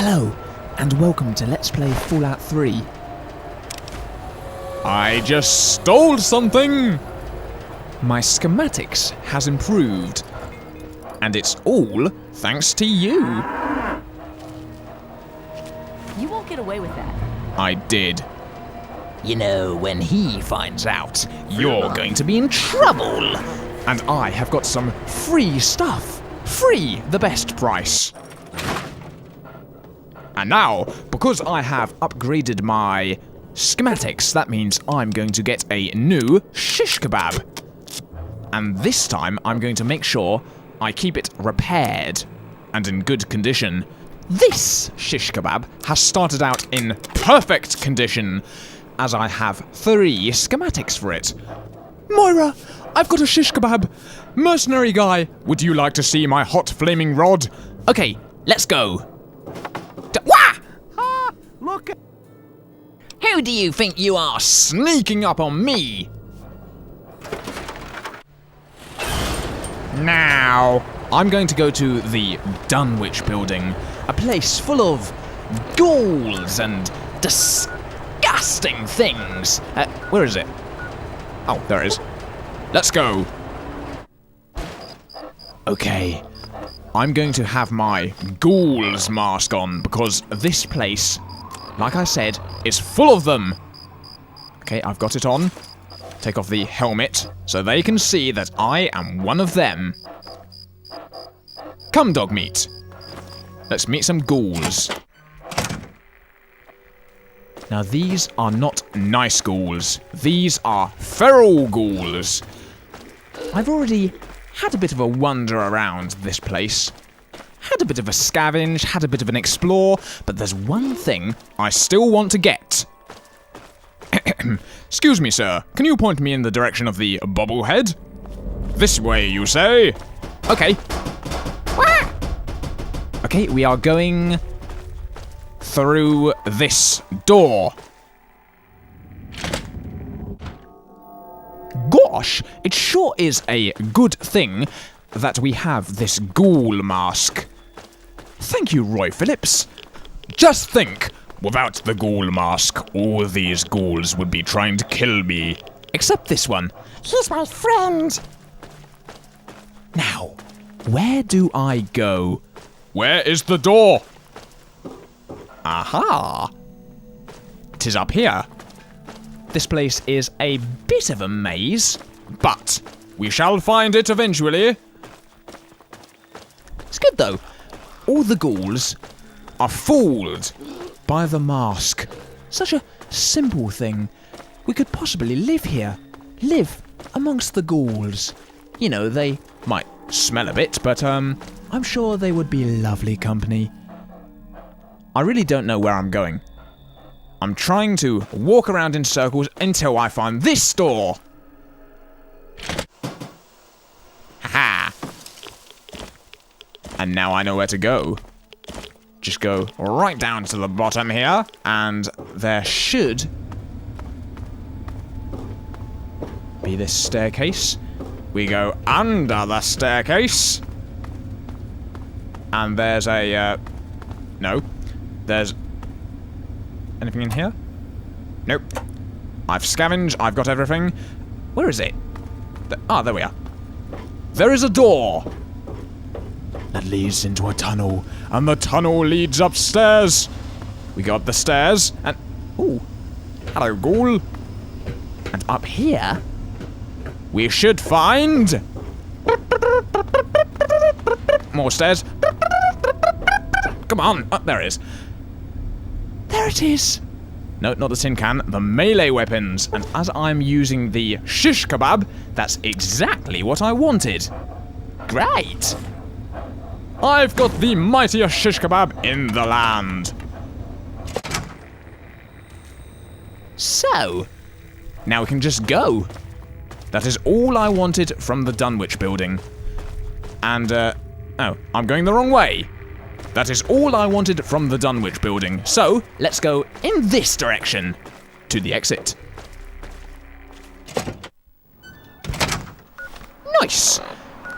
Hello, and welcome to Let's Play Fallout 3. I just stole something! My schematics has improved, and it's all thanks to you. You won't get away with that. I did. You know, when he finds out, you're going to be in trouble. And I have got some free stuff. Free, the best price. And now, because I have upgraded my schematics, that means I'm going to get a new shish kebab. And this time, I'm going to make sure I keep it repaired and in good condition. This shish kebab has started out in perfect condition, as I have 3 schematics for it. Moira, I've got a shish kebab. Mercenary guy, would you like to see my hot flaming rod? Okay, let's go. Wah! Look at... Who do you think you are? Sneaking up on me! Now, I'm going to go to the Dunwich building, a place full of ghouls and disgusting things. Where is it? Oh, there it is. Let's go. Okay, I'm going to have my ghouls mask on because this place, like I said, is full of them. Okay, I've got it on. Take off the helmet so they can see that I am one of them. Come, dog meat. Let's meet some ghouls. Now, these are not nice ghouls. These are feral ghouls. I've already had a bit of a wander around this place. Had a bit of a scavenge, had a bit of an explore, but there's one thing I still want to get. Excuse me, sir. Can you point me in the direction of the bobblehead? This way, you say? Okay. Okay, we are going through this door. Gosh, it sure is a good thing that we have this ghoul mask. Thank you, Roy Phillips. Just think, without the ghoul mask, all these ghouls would be trying to kill me. Except this one. He's my friend. Now, where do I go? Where is the door? Aha! 'Tis up here. This place is a bit of a maze, but we shall find it eventually. It's good though. All the ghouls are fooled by the mask. Such a simple thing. We could possibly live here. Live amongst the ghouls. You know, they might smell a bit, but I'm sure they would be lovely company. I really don't know where I'm going. I'm trying to walk around in circles until I find this door. Haha. And now I know where to go. Just go right down to the bottom here, and there should be this staircase. We go under the staircase. And there's a, no. There's anything in here? Nope. I've scavenged, I've got everything. Where is it? There we are. There is a door that leads into a tunnel, and the tunnel leads upstairs. We go up the stairs, and... ooh. Hello, ghoul. And up here, we should find... more stairs. Come on. Oh, there it is. There it is. No, not the tin can. The melee weapons. And as I'm using the shish kebab, that's exactly what I wanted. Great. I've got the mightiest shish kebab in the land. So, now we can just go. That is all I wanted from the Dunwich building. And, oh, I'm going the wrong way. That is all I wanted from the Dunwich building. So, let's go in this direction to the exit. Nice.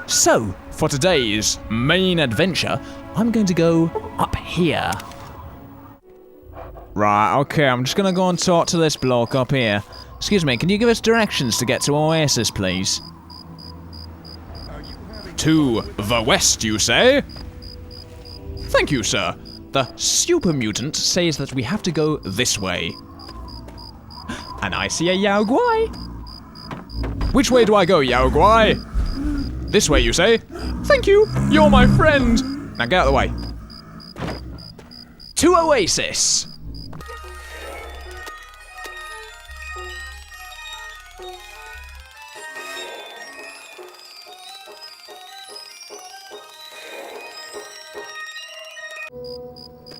So, for today's main adventure, I'm going to go up here. Right, okay, I'm just gonna go and talk to this bloke up here. Excuse me, can you give us directions to get to Oasis, please? To the west, you say? Thank you, sir. The super mutant says that we have to go this way. And I see a Yao Guai. Which way do I go, Yao Guai? This way, you say? Thank you, you're my friend. Now get out of the way. To Oasis.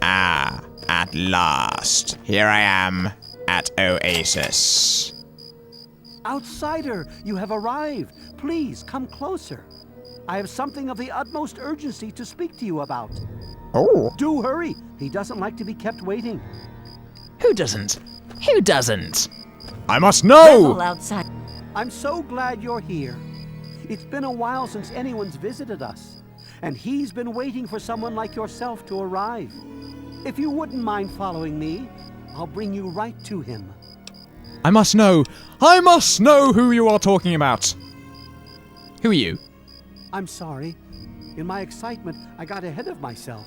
Ah, at last. Here I am at Oasis. Outsider, you have arrived. Please come closer. I have something of the utmost urgency to speak to you about. Oh. Do hurry. He doesn't like to be kept waiting. Who doesn't? Who doesn't? I must Level know! outside. I'm so glad you're here. It's been a while since anyone's visited us, and he's been waiting for someone like yourself to arrive. If you wouldn't mind following me, I'll bring you right to him. I must know! I must know who you are talking about! Who are you? I'm sorry. In my excitement, I got ahead of myself.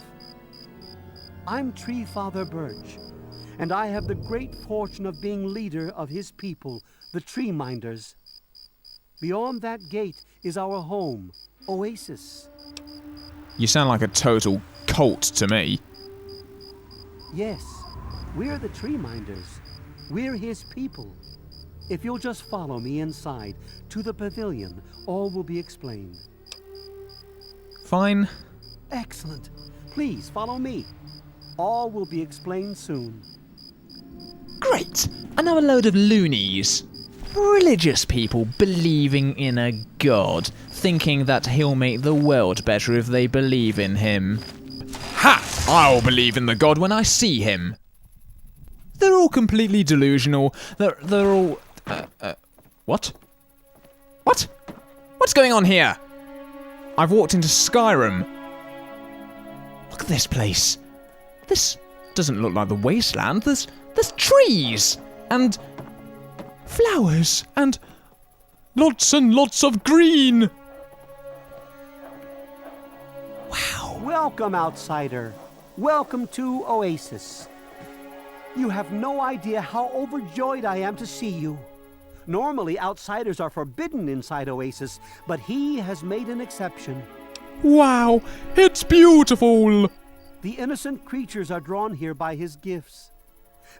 I'm Tree Father Birch, and I have the great fortune of being leader of his people, the Tree Minders. Beyond that gate is our home, Oasis. You sound like a total cult to me. Yes, we're the Tree Minders. We're his people. If you'll just follow me inside, to the pavilion, all will be explained. Fine. Excellent. Please follow me. All will be explained soon. Great! Another load of loonies. Religious people believing in a god, thinking that he'll make the world better if they believe in him. Ha! I'll believe in the god when I see him. They're all completely delusional. They're all... what? What? What's going on here? I've walked into Skyrim. Look at this place. This doesn't look like the wasteland. There's trees and flowers and lots of green. wow. Welcome, outsider. Welcome to Oasis. You have no idea how overjoyed I am to see you. Normally, outsiders are forbidden inside Oasis, but he has made an exception. Wow, it's beautiful. The innocent creatures are drawn here by his gifts.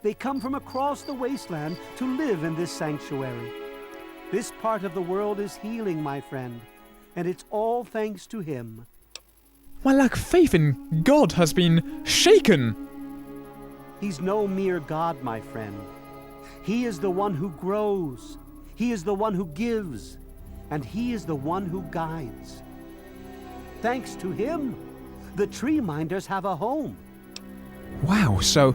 They come from across the wasteland to live in this sanctuary. This part of the world is healing, my friend, and it's all thanks to him. My lack of faith in God has been shaken. He's no mere god, my friend. He is the one who grows. He is the one who gives. And he is the one who guides. Thanks to him, the Tree Minders have a home. Wow, so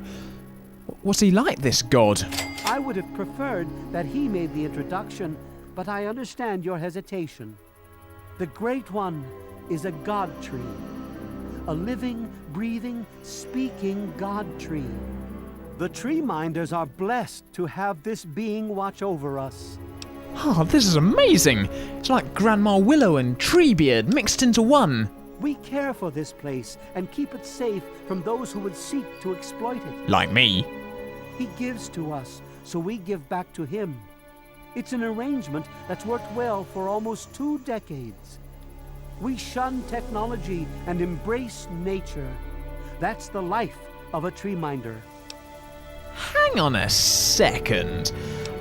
what's he like, this god? I would have preferred that he made the introduction, but I understand your hesitation. The Great One is a god tree. A living, breathing, speaking god tree. The Tree Minders are blessed to have this being watch over us. Oh, this is amazing. It's like Grandma Willow and Treebeard mixed into one. We care for this place and keep it safe from those who would seek to exploit it. Like me. He gives to us, so we give back to him. It's an arrangement that's worked well for almost 2 decades. We shun technology and embrace nature. That's the life of a Tree Minder. Hang on a second.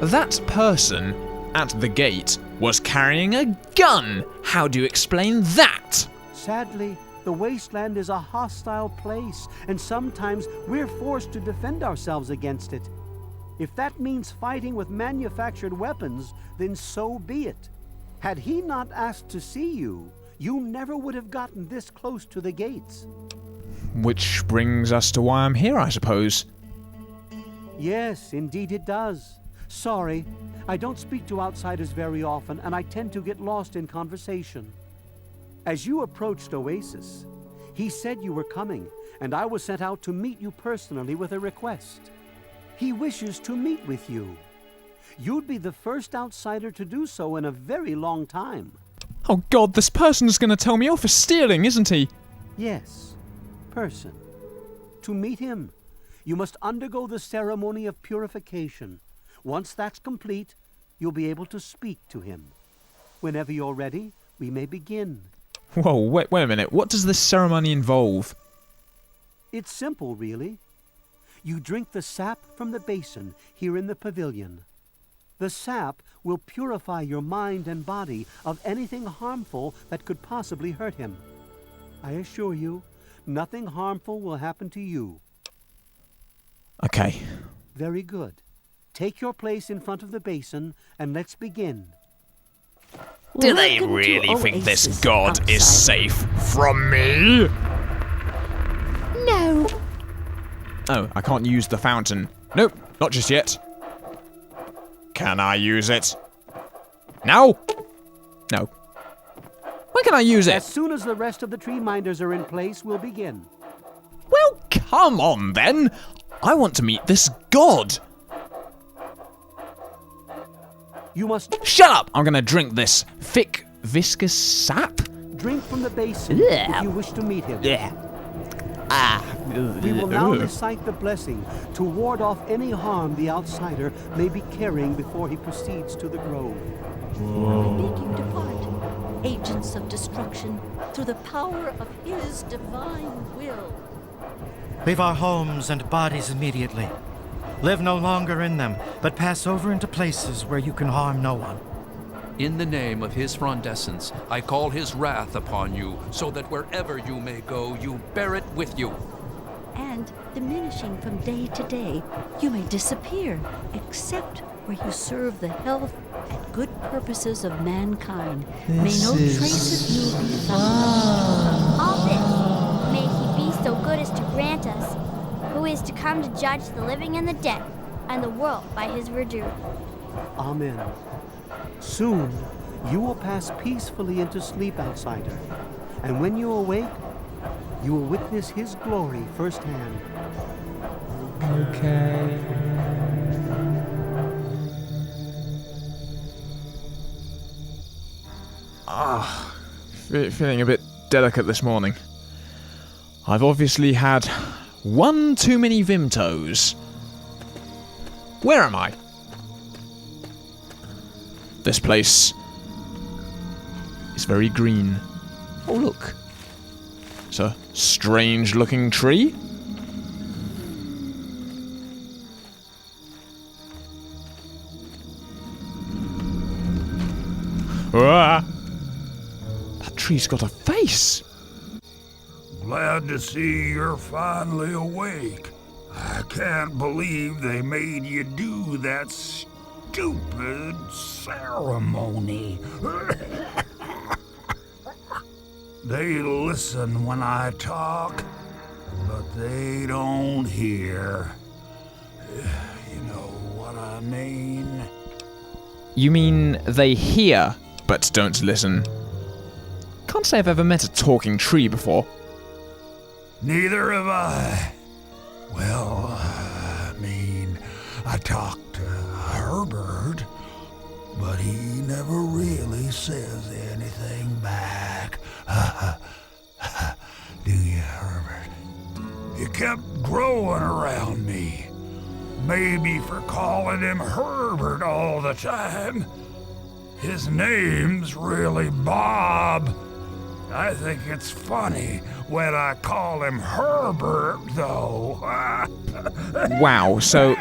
That person at the gate was carrying a gun. How do you explain that? Sadly, the wasteland is a hostile place, and sometimes we're forced to defend ourselves against it. If that means fighting with manufactured weapons, then so be it. Had he not asked to see you, you never would have gotten this close to the gates. Which brings us to why I'm here, I suppose. Yes, indeed it does. Sorry, I don't speak to outsiders very often, and I tend to get lost in conversation. As you approached Oasis, he said you were coming, and I was sent out to meet you personally with a request. He wishes to meet with you. You'd be the first outsider to do so in a very long time. Oh god, this person's gonna tell me off for stealing, isn't he? Yes, person. To meet him, you must undergo the ceremony of purification. Once that's complete, you'll be able to speak to him. Whenever you're ready, we may begin. Whoa, wait a minute. What does this ceremony involve? It's simple, really. You drink the sap from the basin here in the pavilion. The sap will purify your mind and body of anything harmful that could possibly hurt him. I assure you, nothing harmful will happen to you. Okay. Very good. Take your place in front of the basin and let's begin. Do they Welcome to really think this Oasis god is Outside. safe from me? No. Oh, I can't use the fountain. Nope, not just yet. Can I use it? Now? No. When can I use As it? soon as the rest of the tree minders are in place, we'll begin. Well, come on then. I want to meet this god. You must Shut up! I'm gonna drink this thick, viscous sap. drink from the basin if you wish to meet him. We will now recite the blessing to ward off any harm the outsider may be carrying before he proceeds to the grove. I beg you depart, agents of destruction, through the power of his divine will. Leave our homes and bodies immediately. Live no longer in them, but pass over into places where you can harm no one. In the name of his frondescence, I call his wrath upon you, so that wherever you may go, you bear it with you. And, diminishing from day to day, you may disappear, except where you serve the health and good purposes of mankind. May no trace of you be found. All this, may he be so good as to grant us, who is to come to judge the living and the dead, and the world by his verdure. Amen. Soon, you will pass peacefully into sleep, outsider. And when you awake, you will witness his glory firsthand. Okay. Feeling a bit delicate this morning. I've obviously had one too many Vimtos. Where am I? This place is very green. Oh, look. It's a strange looking tree. Ah! That tree's got a face. Glad to see you're finally awake. I can't believe they made you do that stupid ceremony. They listen when I talk, but they don't hear. You know what I mean? You mean they hear, but don't listen? Can't say I've ever met a talking tree before. Neither have I. Well, I mean, I talked to Herbert, but he never really says anything back. Do you, Herbert? He kept growing around me. Maybe for calling him Herbert all the time. His name's really Bob. I think it's funny when I call him Herbert, though. Wow, so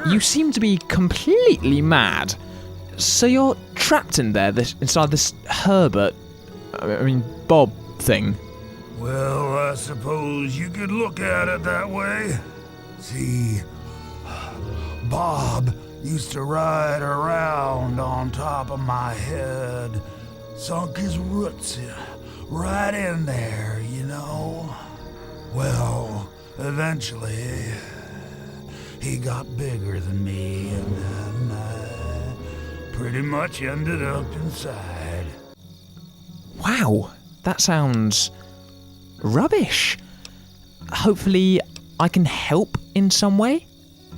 you seem to be completely mad. So you're trapped in there, inside this Herbert, Bob thing. Well, I suppose you could look at it that way. See, Bob used to ride around on top of my head, sunk his roots right in there, you know. Well, eventually, he got bigger than me, and then I pretty much ended up inside. Wow, that sounds rubbish. Hopefully, I can help in some way.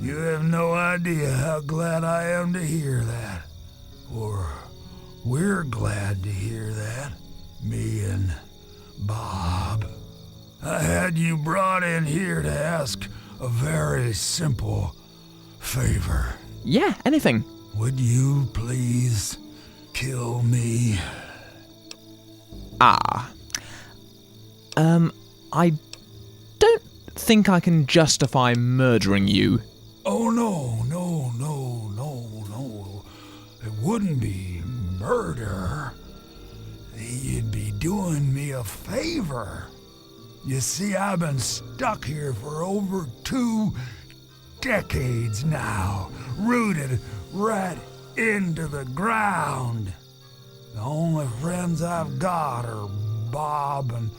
You have no idea how glad I am to hear that. Or we're glad to hear that. Me and Bob. I had you brought in here to ask a very simple favor. Yeah, anything. Would you please kill me? I don't think I can justify murdering you. Oh, no. It wouldn't be murder. You'd be doing me a favor. You see, I've been stuck here for over 2 decades now, rooted right into the ground. The only friends I've got are Bob and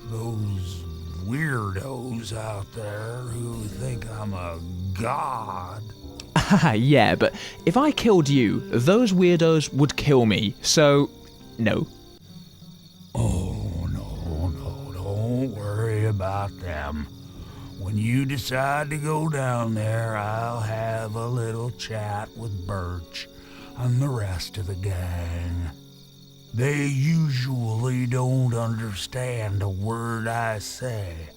those weirdos out there who think I'm a god. Yeah, but if I killed you, those weirdos would kill me, so no. Oh, no, don't worry about them. When you decide to go down there, I'll have a little chat with Birch and the rest of the gang. They usually don't understand a word I say,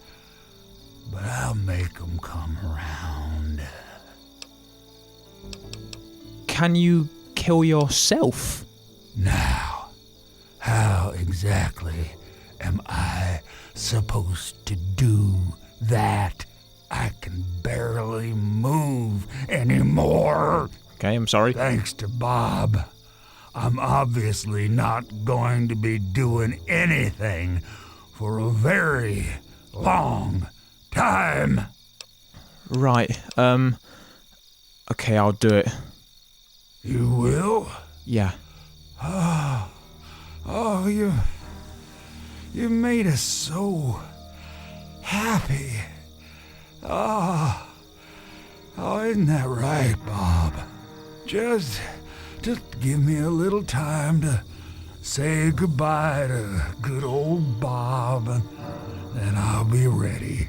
but I'll make them come around. Can you kill yourself? Now, how exactly am I supposed to do that? I can barely move anymore. Okay, I'm sorry. Thanks to Bob, I'm obviously not going to be doing anything for a very long time. Right, okay, I'll do it. You will? Yeah. Oh, you made us so happy. Oh, isn't that right, Bob? Just give me a little time to say goodbye to good old Bob, and then I'll be ready.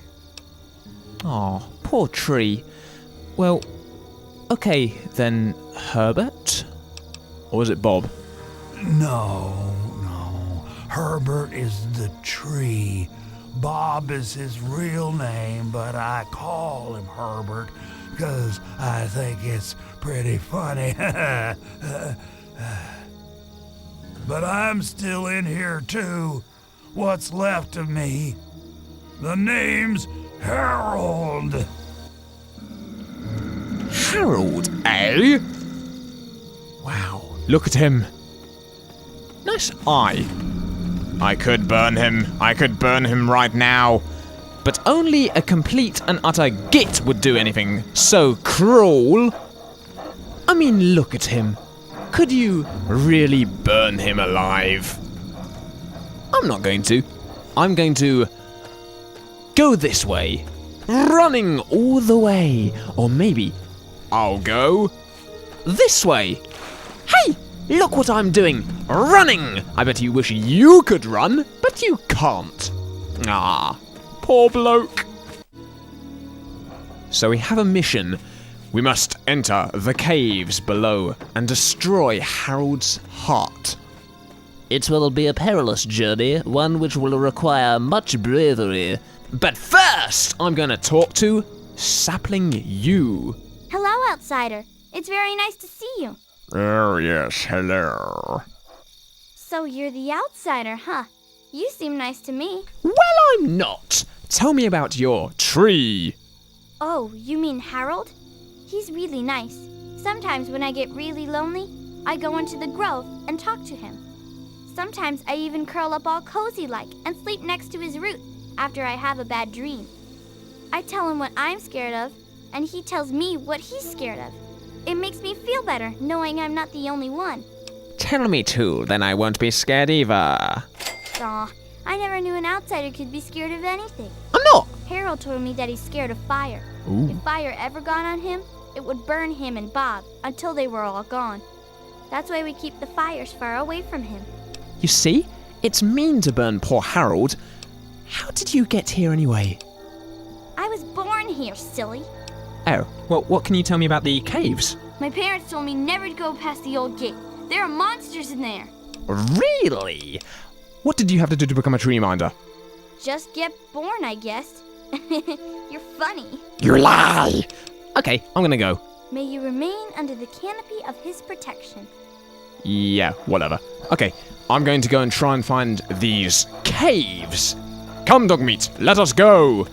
Aw, poor tree. Well, okay, then Herbert? Or was it Bob? No. Herbert is the tree. Bob is his real name, but I call him Herbert because I think it's pretty funny. But I'm still in here too. What's left of me? The name's Harold. Harold, eh? Wow, look at him. Nice eye. I could burn him right now. But only a complete and utter git would do anything so cruel. I mean, look at him. Could you really burn him alive? I'm not going to. I'm going to go this way. Running all the way. Or maybe I'll go this way. Hey, look what I'm doing. Running. I bet you wish you could run, but you can't. Ah, poor bloke. So we have a mission. We must enter the caves below and destroy Harold's heart. It will be a perilous journey, one which will require much bravery. But first, I'm going to talk to Sapling You. Hello, outsider. It's very nice to see you. Oh, yes, hello. So you're the outsider, huh? You seem nice to me. Well, I'm not. Tell me about your tree. Oh, you mean Harold? He's really nice. Sometimes when I get really lonely, I go into the grove and talk to him. Sometimes I even curl up all cozy-like and sleep next to his root after I have a bad dream. I tell him what I'm scared of, and he tells me what he's scared of. It makes me feel better knowing I'm not the only one. Tell me too, then I won't be scared either. Aw, I never knew an outsider could be scared of anything. I'm not. Harold told me that he's scared of fire. Ooh. If fire ever got on him, it would burn him and Bob until they were all gone. That's why we keep the fires far away from him. You see? It's mean to burn poor Harold. How did you get here anyway? I was born here, silly. Oh, well, what can you tell me about the caves? My parents told me never to go past the old gate. There are monsters in there. Really? What did you have to do to become a tree minder? Just get born, I guess. You're funny. You lie! Okay, I'm gonna go. May you remain under the canopy of his protection. Yeah, whatever. Okay, I'm going to go and try and find these caves. Come, Dogmeat, let us go!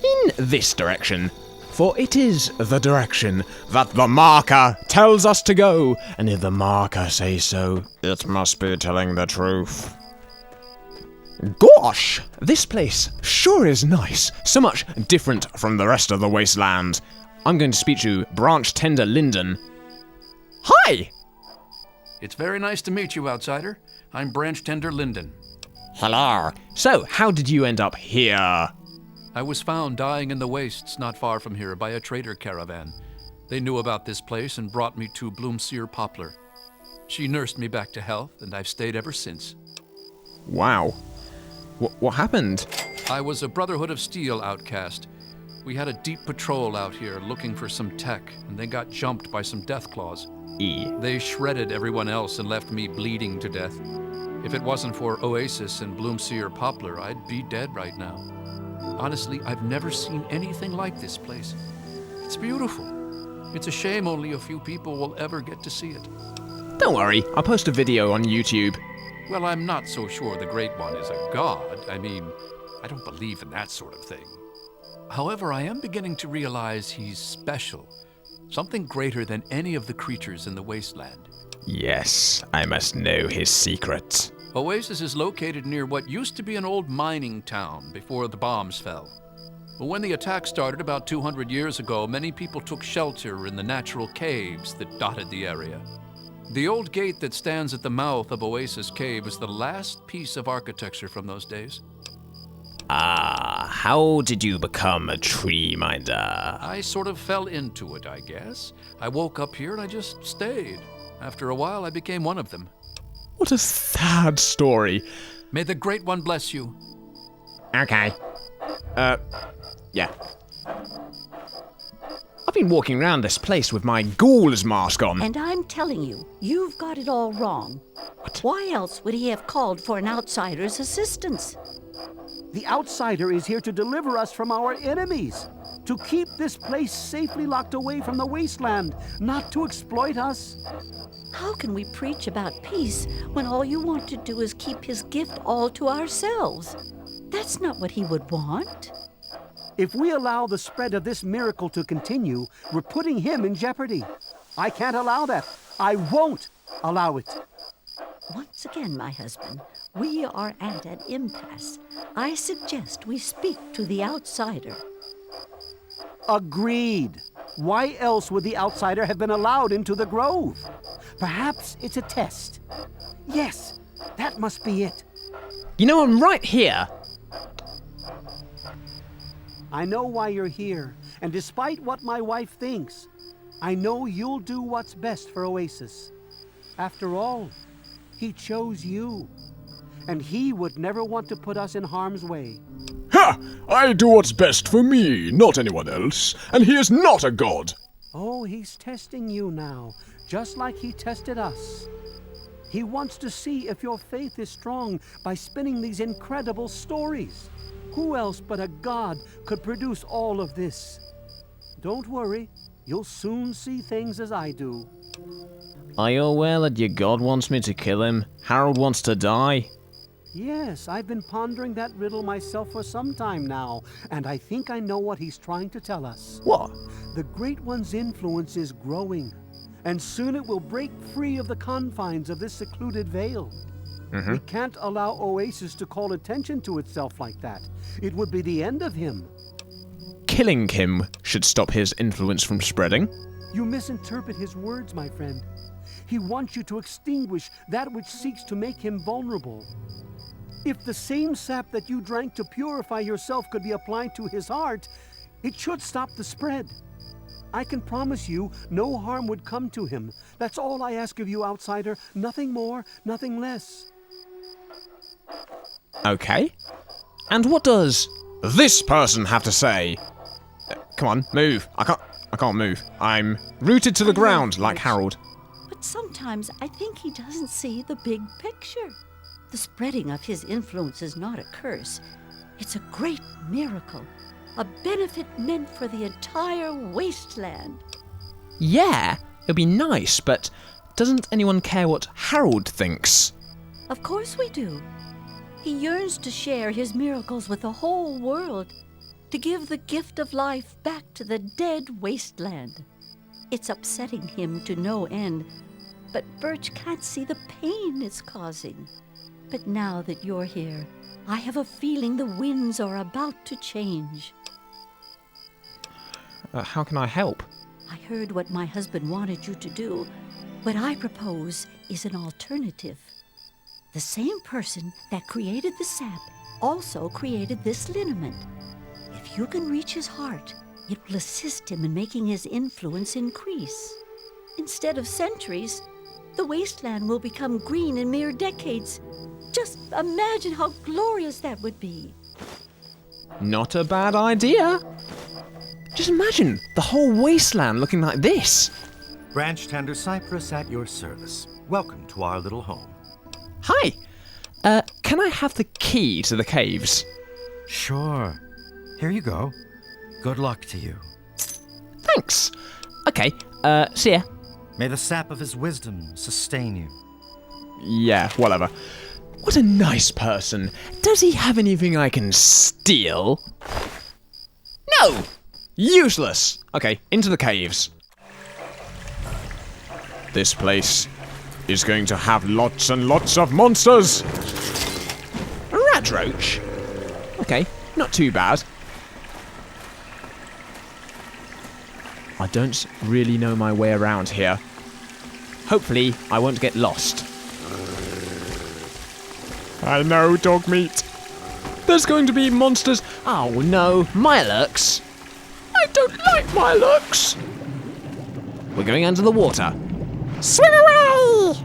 In this direction. For it is the direction that the marker tells us to go, and if the marker says so, it must be telling the truth. Gosh, this place sure is nice. So much different from the rest of the wasteland. I'm going to speak to Branch Tender Linden. Hi! It's very nice to meet you, outsider. I'm Branch Tender Linden. Hello. So, how did you end up here? I was found dying in the wastes not far from here by a trader caravan. They knew about this place and brought me to Bloomseer Poplar. She nursed me back to health, and I've stayed ever since. Wow. What happened? I was a Brotherhood of Steel outcast. We had a deep patrol out here looking for some tech, and they got jumped by some Deathclaws. They shredded everyone else and left me bleeding to death. If it wasn't for Oasis and Bloomseer Poplar, I'd be dead right now. Honestly, I've never seen anything like this place. It's beautiful. It's a shame only a few people will ever get to see it. Don't worry, I'll post a video on YouTube. Well, I'm not so sure the Great One is a god. I mean, I don't believe in that sort of thing. However, I am beginning to realize he's special. Something greater than any of the creatures in the wasteland. Yes, I must know his secret. Oasis is located near what used to be an old mining town before the bombs fell. But when the attack started about 200 years ago, many people took shelter in the natural caves that dotted the area. The old gate that stands at the mouth of Oasis Cave is the last piece of architecture from those days. How did you become a tree minder? I sort of fell into it, I guess. I woke up here and I just stayed. After a while, I became one of them. What a sad story. May the Great One bless you. Okay. Yeah. I've been walking around this place with my Ghoul's mask on. And I'm telling you, you've got it all wrong. What? Why else would he have called for an outsider's assistance? The outsider is here to deliver us from our enemies, to keep this place safely locked away from the wasteland, not to exploit us. How can we preach about peace when all you want to do is keep his gift all to ourselves? That's not what he would want. If we allow the spread of this miracle to continue, we're putting him in jeopardy. I can't allow that. I won't allow it. Once again, my husband, we are at an impasse. I suggest we speak to the outsider. Agreed. Why else would the outsider have been allowed into the grove? Perhaps it's a test. Yes, that must be it. You know, I'm right here. I know why you're here, and despite what my wife thinks, I know you'll do what's best for Oasis. After all, he chose you, and he would never want to put us in harm's way. Ha! I do what's best for me, not anyone else, and he is not a god. Oh, he's testing you now, just like he tested us. He wants to see if your faith is strong by spinning these incredible stories. Who else but a god could produce all of this? Don't worry, you'll soon see things as I do. Are you aware that your god wants me to kill him? Harold wants to die? Yes, I've been pondering that riddle myself for some time now, and I think I know what he's trying to tell us. What? The Great One's influence is growing, and soon it will break free of the confines of this secluded vale. We can't allow Oasis to call attention to itself like that. It would be the end of him. Killing him should stop his influence from spreading. You misinterpret his words, my friend. He wants you to extinguish that which seeks to make him vulnerable. If the same sap that you drank to purify yourself could be applied to his heart, it should stop the spread. I can promise you no harm would come to him. That's all I ask of you, outsider. Nothing more, nothing less. Okay. And what does this person have to say? Come on, move. I can't... I can't move. I'm rooted to the ground like Harold. But sometimes I think he doesn't see the big picture. The spreading of his influence is not a curse. It's a great miracle, a benefit meant for the entire wasteland. Yeah, it'll be nice, but doesn't anyone care what Harold thinks? Of course we do. He yearns to share his miracles with the whole world, to give the gift of life back to the dead wasteland. It's upsetting him to no end, but Birch can't see the pain it's causing. But now that you're here, I have a feeling the winds are about to change. How can I help? I heard what my husband wanted you to do. What I propose is an alternative. The same person that created the sap also created this liniment. If you can reach his heart, it will assist him in making his influence increase. Instead of centuries, the wasteland will become green in mere decades. Just imagine how glorious that would be. Not a bad idea. Just imagine the whole wasteland looking like this. Branch Tender Cypress at your service. Welcome to our little home. Hi. Can I have the key to the caves? Sure. Here you go. Good luck to you. Thanks. Okay, see ya. May the sap of his wisdom sustain you. Yeah, whatever. What a nice person. Does he have anything I can steal? No! Useless! Okay, into the caves. This place is going to have lots and lots of monsters! A radroach? Okay, not too bad. I don't really know my way around here. Hopefully, I won't get lost. I know, dog meat. There's going to be monsters. Oh no, Mirelurks. I don't like Mirelurks. We're going under the water. Swim away!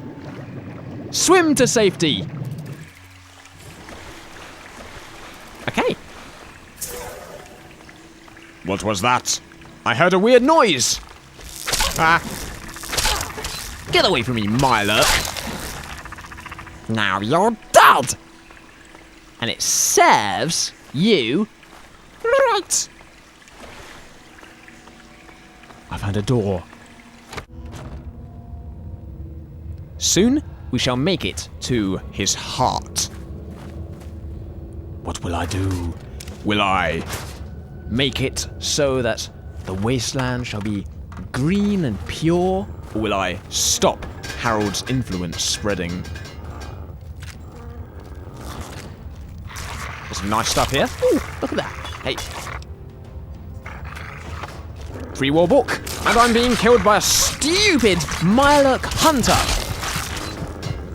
Swim to safety. Okay. What was that? I heard a weird noise. Ah. Get away from me, Mirelurk. Now you're dead. And it serves you right. I found a door. Soon we shall make it to his heart. What will I do? Will I make it so that the wasteland shall be green and pure? Or will I stop Harold's influence spreading? There's some nice stuff here. Ooh, look at that. Hey. Free war book. And I'm being killed by a stupid Mirelurk hunter.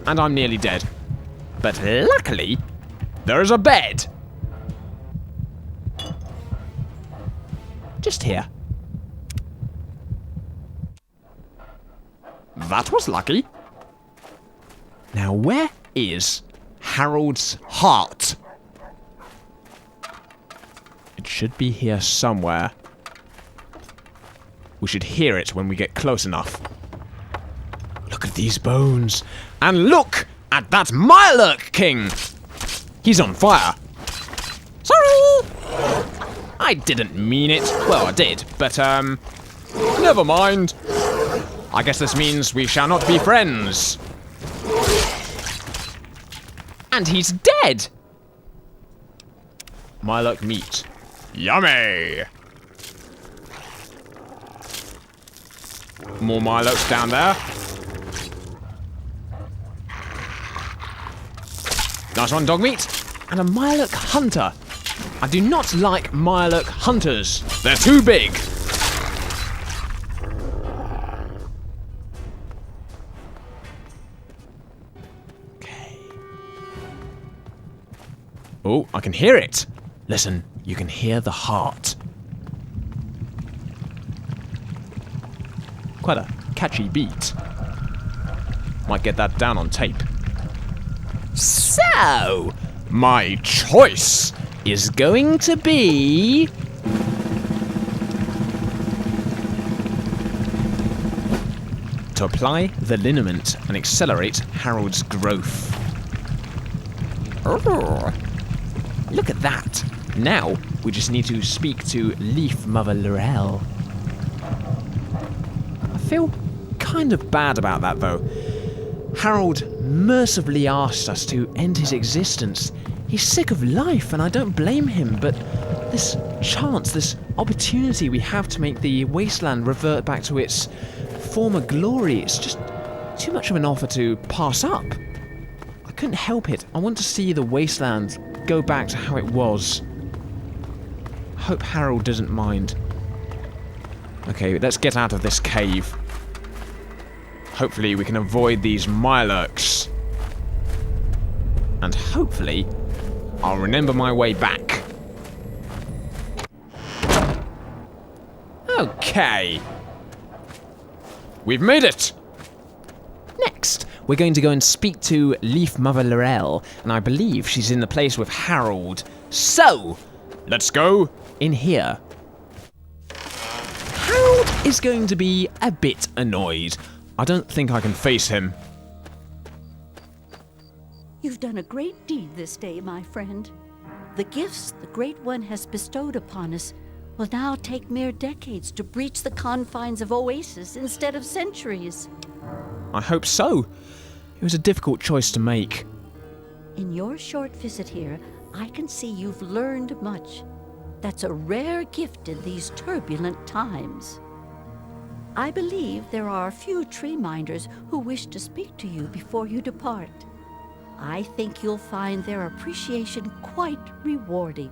And I'm nearly dead. But luckily, there is a bed. Just here. That was lucky. Now where is Harold's heart? It should be here somewhere. We should hear it when we get close enough. Look at these bones. And look at that Mirelurk King! He's on fire. Sorry! I didn't mean it. Well, I did, but, never mind. I guess this means we shall not be friends. And he's dead! Mirelurk meat. Yummy! More Mirelurks down there. Nice one, dog meat. And a Mirelurk hunter. I do not like Mirelurk hunters. They're too big. Okay. Oh, I can hear it. Listen, you can hear the heart. Quite a catchy beat. Might get that down on tape. So, my choice is going to be to apply the liniment and accelerate Harold's growth. Oh, look at that. Now, we just need to speak to Leaf Mother Laurel. I feel kind of bad about that, though. Harold mercifully asked us to end his existence. He's sick of life, and I don't blame him, but this chance, this opportunity we have to make the wasteland revert back to its former glory, it's just too much of an offer to pass up. I couldn't help it. I want to see the wasteland go back to how it was. I hope Harold doesn't mind. Okay, let's get out of this cave. Hopefully we can avoid these Mirelurks. And hopefully I'll remember my way back. Okay. We've made it! Next, we're going to go and speak to Leaf Mother Laurel, and I believe she's in the place with Harold. So, let's go in here. Harold is going to be a bit annoyed. I don't think I can face him. You've done a great deed this day, my friend. The gifts the Great One has bestowed upon us will now take mere decades to breach the confines of Oasis instead of centuries. I hope so. It was a difficult choice to make. In your short visit here, I can see you've learned much. That's a rare gift in these turbulent times. I believe there are a few tree minders who wish to speak to you before you depart. I think you'll find their appreciation quite rewarding.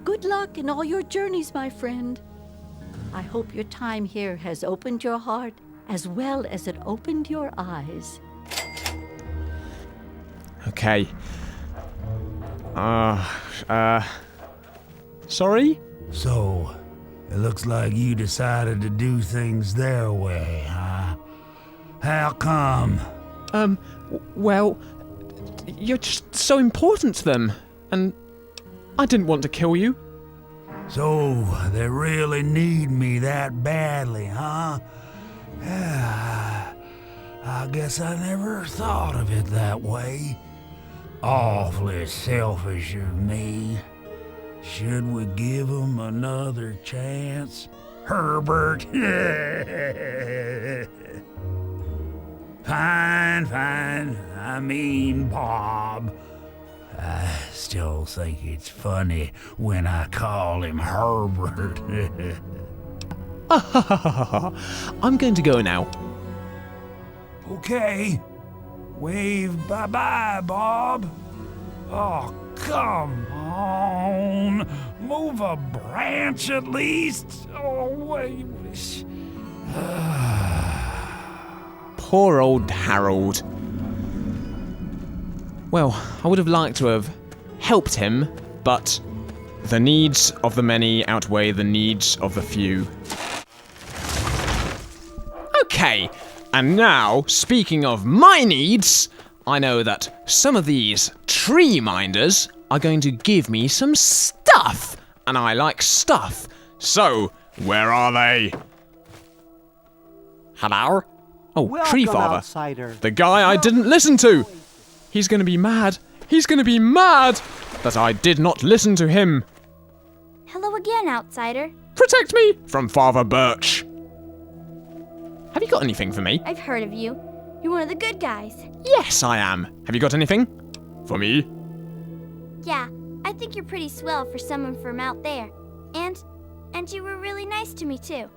Good luck in all your journeys, my friend. I hope your time here has opened your heart as well as it opened your eyes. Okay. Sorry? So, it looks like you decided to do things their way, huh? How come? Well, you're just so important to them, and I didn't want to kill you. So, they really need me that badly, huh? I guess I never thought of it that way. Awfully selfish of me. Should we give them another chance? Herbert? Fine. I mean, Bob. I still think it's funny when I call him Herbert. I'm going to go now. Okay. Wave bye-bye, Bob. Oh, come on. Move a branch at least. Oh, wait. Poor old Harold. Well, I would have liked to have helped him, but the needs of the many outweigh the needs of the few. Okay, and now, speaking of my needs, I know that some of these tree minders are going to give me some stuff, and I like stuff. So, where are they? Hello? Oh, Welcome, Tree Father. outsider. The guy I didn't listen to. He's going to be mad. He's going to be mad that I did not listen to him. Hello again, outsider. Protect me from Father Birch. Have you got anything for me? I've heard of you. You're one of the good guys. Yes, I am. Have you got anything for me? Yeah, I think you're pretty swell for someone from out there. And you were really nice to me, too.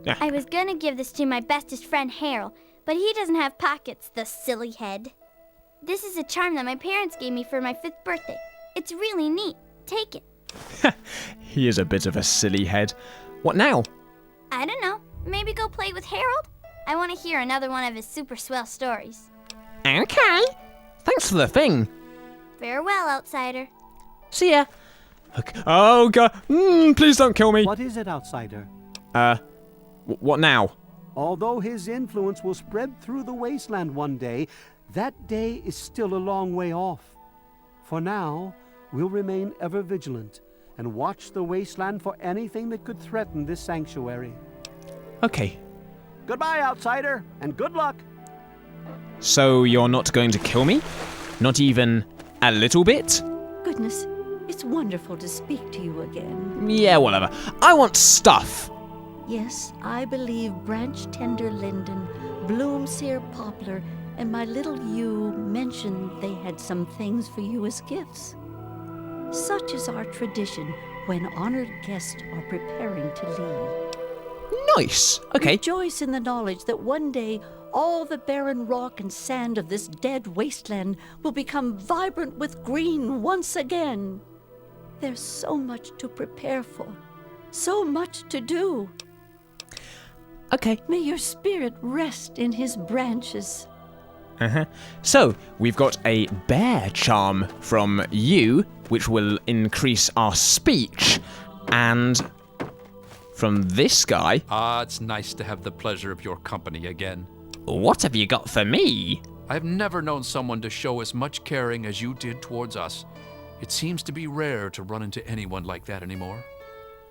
Yeah. I was gonna give this to my bestest friend, Harold, but he doesn't have pockets, the silly head. This is a charm that my parents gave me for my 5th birthday. It's really neat. Take it. He is a bit of a silly head. What now? I don't know. Maybe go play with Harold? I want to hear another one of his super swell stories. Okay. Thanks for the thing. Farewell, outsider. See ya. Okay. Oh, God. Please don't kill me. What is it, outsider? What now? Although his influence will spread through the wasteland one day, that day is still a long way off. For now, we'll remain ever vigilant and watch the wasteland for anything that could threaten this sanctuary. Okay. Goodbye, outsider, and good luck. So you're not going to kill me? Not even a little bit? Goodness, it's wonderful to speak to you again. Yeah, whatever. I want stuff. Yes, I believe branch tender linden, bloom sere poplar, and my little yew mentioned they had some things for you as gifts. Such is our tradition when honored guests are preparing to leave. Nice. Okay. Rejoice in the knowledge that one day all the barren rock and sand of this dead wasteland will become vibrant with green once again. There's so much to prepare for, so much to do. Okay. May your spirit rest in his branches. So, we've got a bear charm from you, which will increase our speech, and from this guy... Ah, it's nice to have the pleasure of your company again. What have you got for me? I've never known someone to show as much caring as you did towards us. It seems to be rare to run into anyone like that anymore.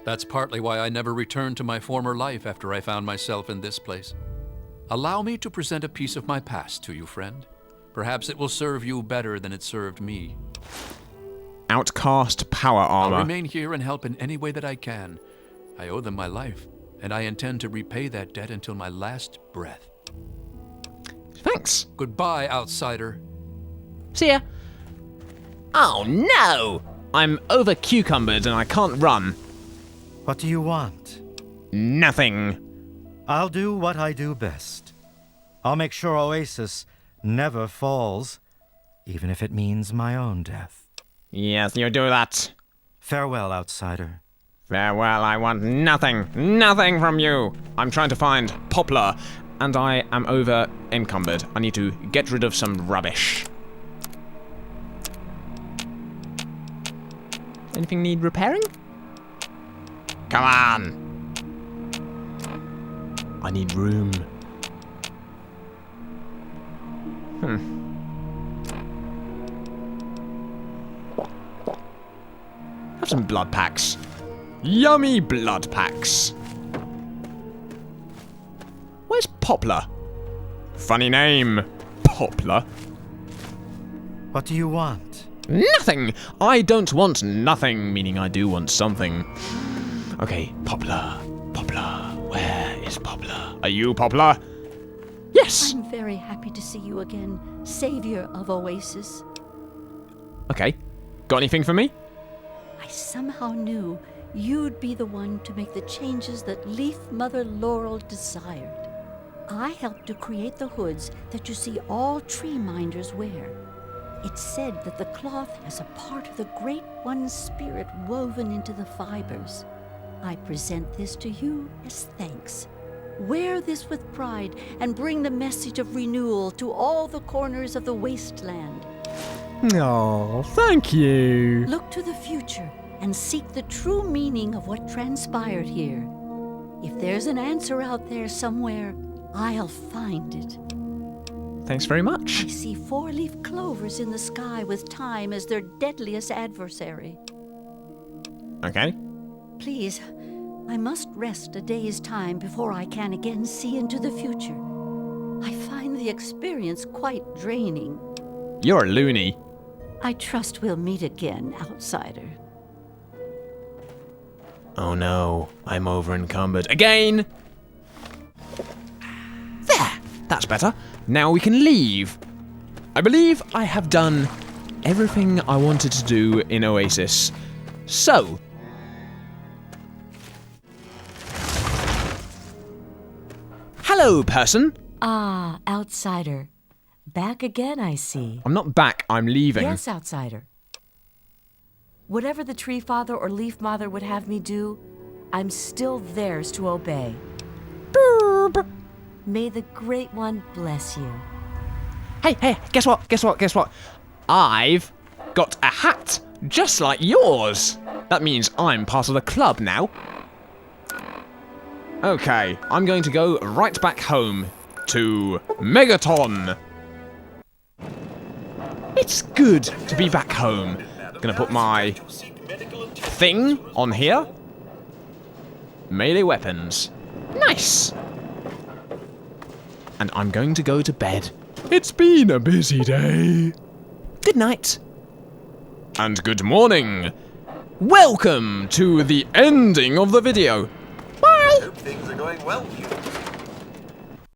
That's partly why I never returned to my former life after I found myself in this place. Allow me to present a piece of my past to you, friend. Perhaps it will serve you better than it served me. Outcast power armor. I'll remain here and help in any way that I can. I owe them my life, and I intend to repay that debt until my last breath. Thanks. Goodbye, outsider. See ya. Oh no! I'm over cucumbered and I can't run. What do you want? Nothing. I'll do what I do best. I'll make sure Oasis never falls, even if it means my own death. Yes, you do that. Farewell, outsider. Farewell, I want nothing. Nothing from you. I'm trying to find Poplar, and I am over encumbered. I need to get rid of some rubbish. Anything need repairing? Come on! I need room. Have some blood packs. Yummy blood packs. Where's Poplar? Funny name, Poplar. What do you want? Nothing! I don't want nothing, meaning I do want something. Okay, Poplar. Poplar. Where is Poplar? Are you Poplar? Yes! I'm very happy to see you again, savior of Oasis. Okay. Got anything for me? I somehow knew you'd be the one to make the changes that Leaf Mother Laurel desired. I helped to create the hoods that you see all tree minders wear. It's said that the cloth has a part of the Great One's spirit woven into the fibers. I present this to you as thanks. Wear this with pride and bring the message of renewal to all the corners of the wasteland. Oh, thank you. Look to the future and seek the true meaning of what transpired here. If there's an answer out there somewhere, I'll find it. Thanks very much. I see 4-leaf clovers in the sky with time as their deadliest adversary. Okay. Please, I must rest a day's time before I can again see into the future. I find the experience quite draining. You're a loony. I trust we'll meet again, outsider. Oh no, I'm over encumbered again. There, that's better. Now we can leave. I believe I have done everything I wanted to do in Oasis. So, hello, person. Ah, outsider. Back again, I see. I'm not back, I'm leaving. Yes, outsider. Whatever the Tree Father or Leaf Mother would have me do, I'm still theirs to obey. May the Great One bless you. Hey, guess what? I've got a hat just like yours. That means I'm part of the club now. Okay, I'm going to go right back home to Megaton. It's good to be back home. Gonna put my thing on here. Melee weapons. Nice. and I'm going to go to bed. It's been a busy day. Good night. And good morning. Welcome to the ending of the video. Bye. Hope things are going well for you.